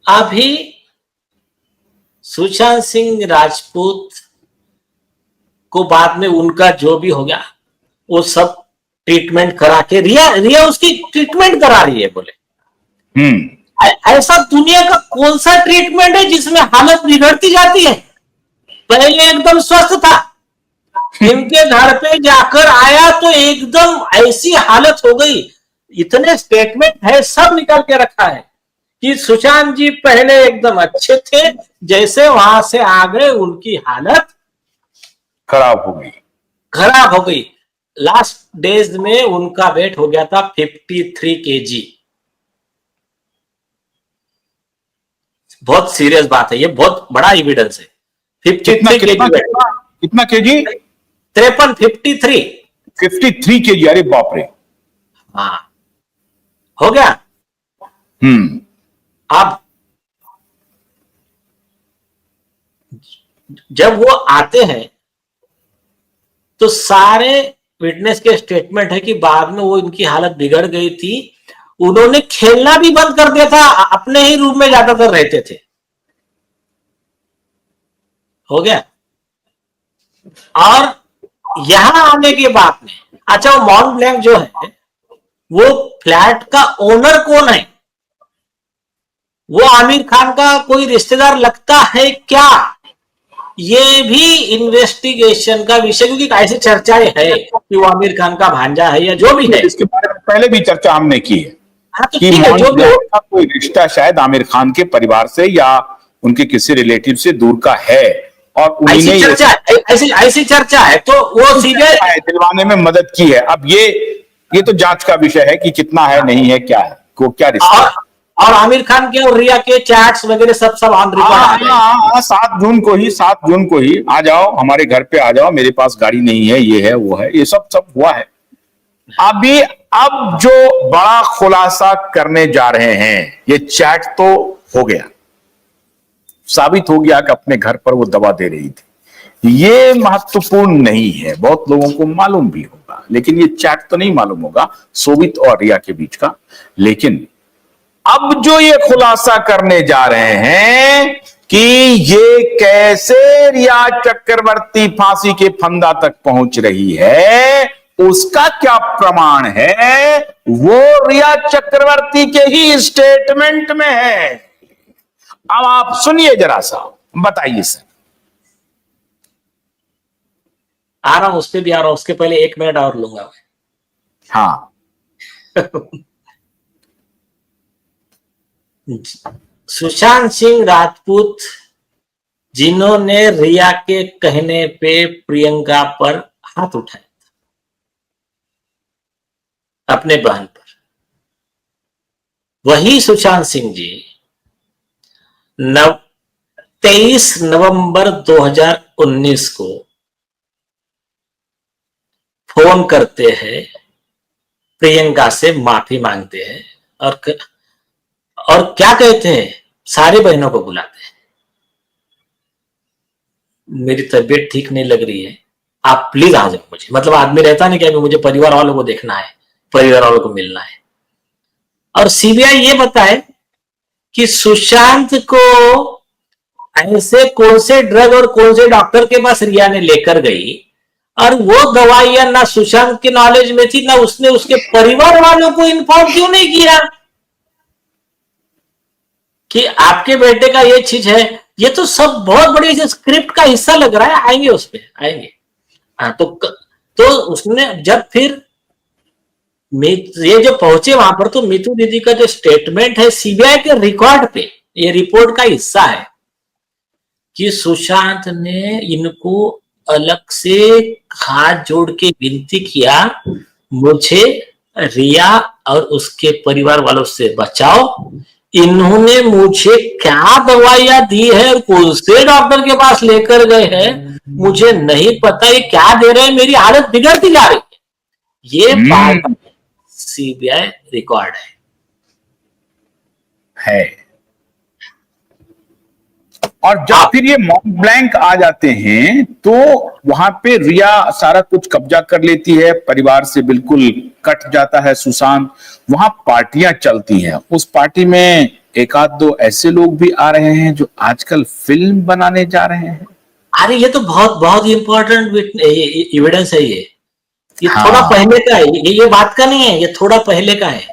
अभी सुशांत सिंह राजपूत को बाद में उनका जो भी हो गया वो सब ट्रीटमेंट करा के रिया उसकी ट्रीटमेंट करा रही है बोले। ऐसा दुनिया का कौन सा ट्रीटमेंट है जिसमें हालत बिगड़ती जाती है? पहले एकदम स्वस्थ था, इनके घर पे जाकर आया तो एकदम ऐसी हालत हो गई। इतने स्टेटमेंट है, सब निकाल के रखा है कि सुशांत जी पहले एकदम अच्छे थे, जैसे वहां से आ गए उनकी हालत खराब हो गई। लास्ट डेज में उनका वेट हो गया था 53 kg। बहुत सीरियस बात है, ये बहुत बड़ा एविडेंस है। 53 kg। कितना केजी? 53 केजी। अरे बाप रे। हाँ, हो गया। अब जब वो आते हैं तो सारे विटनेस के स्टेटमेंट है कि बाद में वो इनकी हालत बिगड़ गई थी, उन्होंने खेलना भी बंद कर दिया था, अपने ही रूम में ज्यादातर रहते थे। हो गया। और यहां आने के बाद में अच्छा, वो मॉन्ट ब्लैंक जो है वो फ्लैट का ओनर कौन है? वो आमिर खान का कोई रिश्तेदार लगता है क्या? ये भी इन्वेस्टिगेशन का विषय, क्योंकि ऐसी चर्चाएं है कि वो आमिर खान का भांजा है या जो भी है। इसके बारे में पहले भी चर्चा हमने की है। हाँ, तो कि जो भी का कोई रिश्ता शायद आमिर खान के परिवार से या उनके किसी रिलेटिव से दूर का है, और ऐसी चर्चा है। तो वो सीबीआई दिलवाने में मदद की है। अब ये तो जांच का विषय है कि कितना है, नहीं है, क्या है, को क्या रिश्ता है। और आमिर खान के और रिया के चैट्स वगैरह सब ऑन रिकॉर्ड। 7 जून को ही आ जाओ, हमारे घर पे आ जाओ, मेरे पास गाड़ी नहीं है, ये है वो है, ये सब हुआ है। अब जो बड़ा खुलासा करने जा रहे हैं, ये चैट तो हो गया, साबित हो गया कि अपने घर पर वो दवा दे रही थी। ये महत्वपूर्ण नहीं है, बहुत लोगों को मालूम भी होगा, लेकिन ये चैट तो नहीं मालूम होगा शोभित और रिया के बीच का। लेकिन अब जो ये खुलासा करने जा रहे हैं कि ये कैसे रिया चक्रवर्ती फांसी के फंदा तक पहुंच रही है, उसका क्या प्रमाण है, वो रिया चक्रवर्ती के ही स्टेटमेंट में है। अब आप सुनिए जरा सा, बताइए सर। आ रहा हूं, उस पर भी आ रहा हूं, उसके पहले 1 मिनट और लूंगा मैं। हाँ। सुशांत सिंह राजपूत जिन्होंने रिया के कहने पे प्रियंका पर हाथ उठाया था, अपने बहन पर, वही सुशांत सिंह जी 23 नवंबर 2019 को फोन करते हैं, प्रियंका से माफी मांगते हैं और क्या कहते हैं, सारी बहनों को बुलाते हैं, मेरी तबीयत ठीक नहीं लग रही है, आप प्लीज आ जाओ। मुझे मतलब आदमी रहता नहीं क्या, मुझे परिवार वालों को देखना है, परिवार वालों को मिलना है। और सीबीआई ये बताए कि सुशांत को ऐसे कौन से ड्रग और कौन से डॉक्टर के पास रिया ने लेकर गई, और वो दवाइयां ना सुशांत के नॉलेज में थी, ना उसने उसके परिवार वालों को इन्फॉर्म क्यों नहीं किया कि आपके बेटे का ये चीज है। ये तो सब बहुत बड़ी स्क्रिप्ट का हिस्सा लग रहा है। आएंगे उस पे, आएंगे। हाँ, तो उसने जब फिर ये जो पहुंचे वहां पर, तो मीतू दीदी का जो स्टेटमेंट है सीबीआई के रिकॉर्ड पे, ये रिपोर्ट का हिस्सा है कि सुशांत ने इनको अलग से हाथ जोड़ के विनती किया, मुझे रिया और उसके परिवार वालों से बचाओ, इन्होंने मुझे क्या दवाइयां दी है और कौन से डॉक्टर के पास लेकर गए हैं मुझे नहीं पता, ये क्या दे रहे हैं, मेरी हालत बिगड़ती जा रही है। ये बात सीबीआई रिकॉर्ड है। और जब फिर ये मॉन्ट ब्लैंक आ जाते हैं तो वहां पे रिया सारा कुछ कब्जा कर लेती है, परिवार से बिल्कुल कट जाता है सुशांत। वहां पार्टियां चलती हैं, उस पार्टी में एक आध दो ऐसे लोग भी आ रहे हैं जो आजकल फिल्म बनाने जा रहे हैं। अरे ये तो बहुत बहुत इंपॉर्टेंट एविडेंस है ये थोड़ा हाँ, पहले का है, ये बात का नहीं है, ये थोड़ा पहले का है।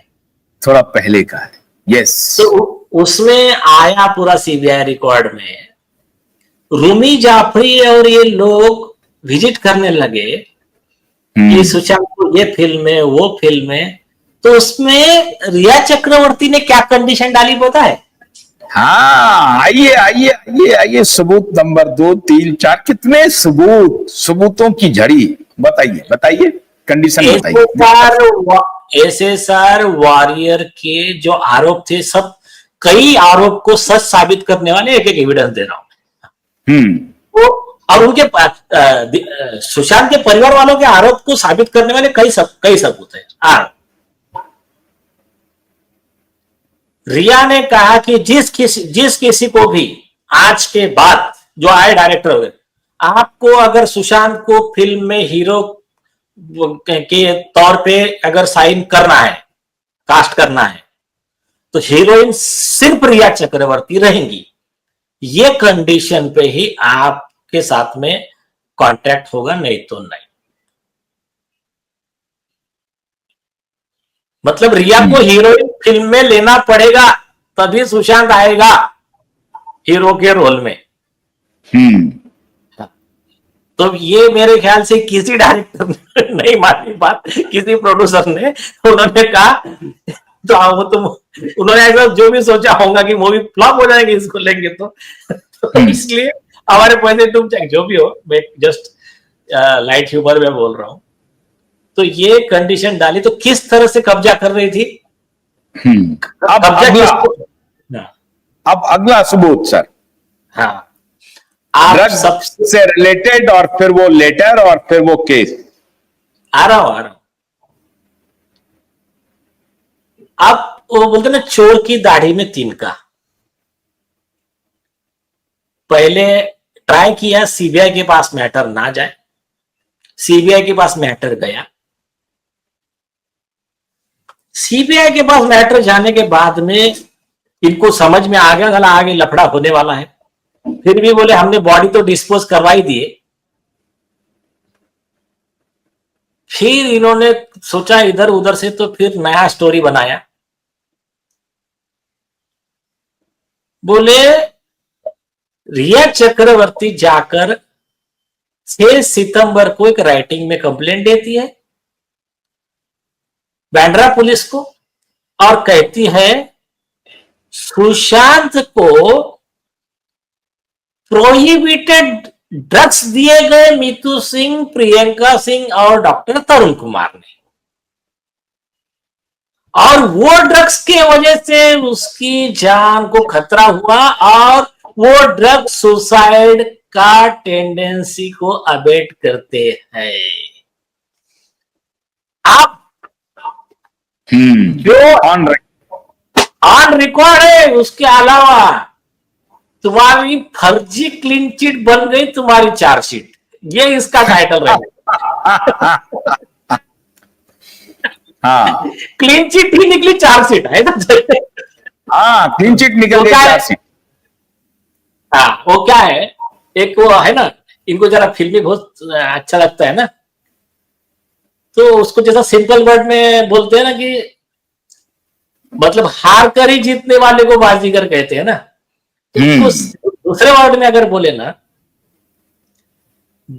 थोड़ा पहले का है। यस। तो उसमें आया पूरा सीबीआई रिकॉर्ड में, रूमी जाफरी और ये लोग विजिट करने लगे कि सुशांत को ये फिल्म है वो फिल्म है। तो उसमें रिया चक्रवर्ती ने क्या कंडीशन डाली पता है? हाँ, आइए आइए आइए आइए, सबूत नंबर 2, 3, 4, कितने सबूत, सबूतों की झड़ी। बताइए बताइए, कंडीशन बताइए। एसएसआर वॉरियर के जो आरोप थे, सब कई आरोप को सच साबित करने वाले एक एक एविडेंस दे रहा हूं। तो और उनके सुशांत के परिवार वालों के आरोप को साबित करने वाले कई सबूत है। रिया ने कहा कि जिस किसी को भी आज के बाद जो आए डायरेक्टर हो गए, आपको अगर सुशांत को फिल्म में हीरो के तौर पे अगर साइन करना है, कास्ट करना है, तो हीरोइन सिर्फ रिया चक्रवर्ती रहेंगी। ये कंडीशन पे ही आपके साथ में कॉन्ट्रैक्ट होगा, नहीं तो नहीं। मतलब रिया को हीरोइन फिल्म में लेना पड़ेगा, तभी सुशांत आएगा हीरो के रोल में। तो ये मेरे ख्याल से किसी डायरेक्टर ने नहीं मानी बात, किसी प्रोड्यूसर ने। उन्होंने कहा तो तुम, उन्होंने ऐसा जो भी सोचा होगा कि मूवी फ्लॉप हो जाएगी इसको लेंगे तो इसलिए हमारे पैसे तुम चाहे जो भी हो, मैं जस्ट लाइट ह्यूमर में बोल रहा हूं। तो ये कंडीशन डाली, तो किस तरह से कब्जा कर रही थी? अब अगला सबूत सर। हाँ, आप सबसे रिलेटेड, और फिर वो लेटर, और फिर वो केस। आ रहा हूं। अब वो बोलते ना, चोर की दाढ़ी में तिनका। पहले ट्राई किया सीबीआई के पास मैटर ना जाए, सीबीआई के पास मैटर गया। सीबीआई के पास मैटर जाने के बाद में इनको समझ में आ गया गला आगे लफड़ा होने वाला है। फिर भी बोले हमने बॉडी तो डिस्पोज करवा ही दिए। फिर इन्होंने सोचा इधर उधर से, तो फिर नया स्टोरी बनाया। बोले रिया चक्रवर्ती जाकर 6 सितंबर को एक राइटिंग में कंप्लेंट देती है बांद्रा पुलिस को, और कहती है सुशांत को प्रोहिबिटेड ड्रग्स दिए गए मीतू सिंह, प्रियंका सिंह और डॉक्टर तरुण कुमार ने, और वो ड्रग्स के वजह से उसकी जान को खतरा हुआ, और वो ड्रग सुसाइड का टेंडेंसी को अबेट करते हैं। आप जो ऑन रिकॉर्ड है, उसके अलावा तुम्हारी फर्जी क्लीन चिट बन गई, तुम्हारी चार्जशीट, ये इसका टाइटल रहेगा। हाँ, क्लीन चिट ही निकली चार्जशीट है ना। हाँ, क्लीन चिट निकल गई चार्जशीट। हाँ, वो क्या है, एक वो है ना, इनको जरा फिल्मी बहुत अच्छा लगता है ना, तो उसको जैसा सिंपल वर्ड में बोलते हैं ना कि मतलब हार कर ही जीतने वाले को बाजीगर कहते हैं ना। तो दूसरे वर्ड में अगर बोले ना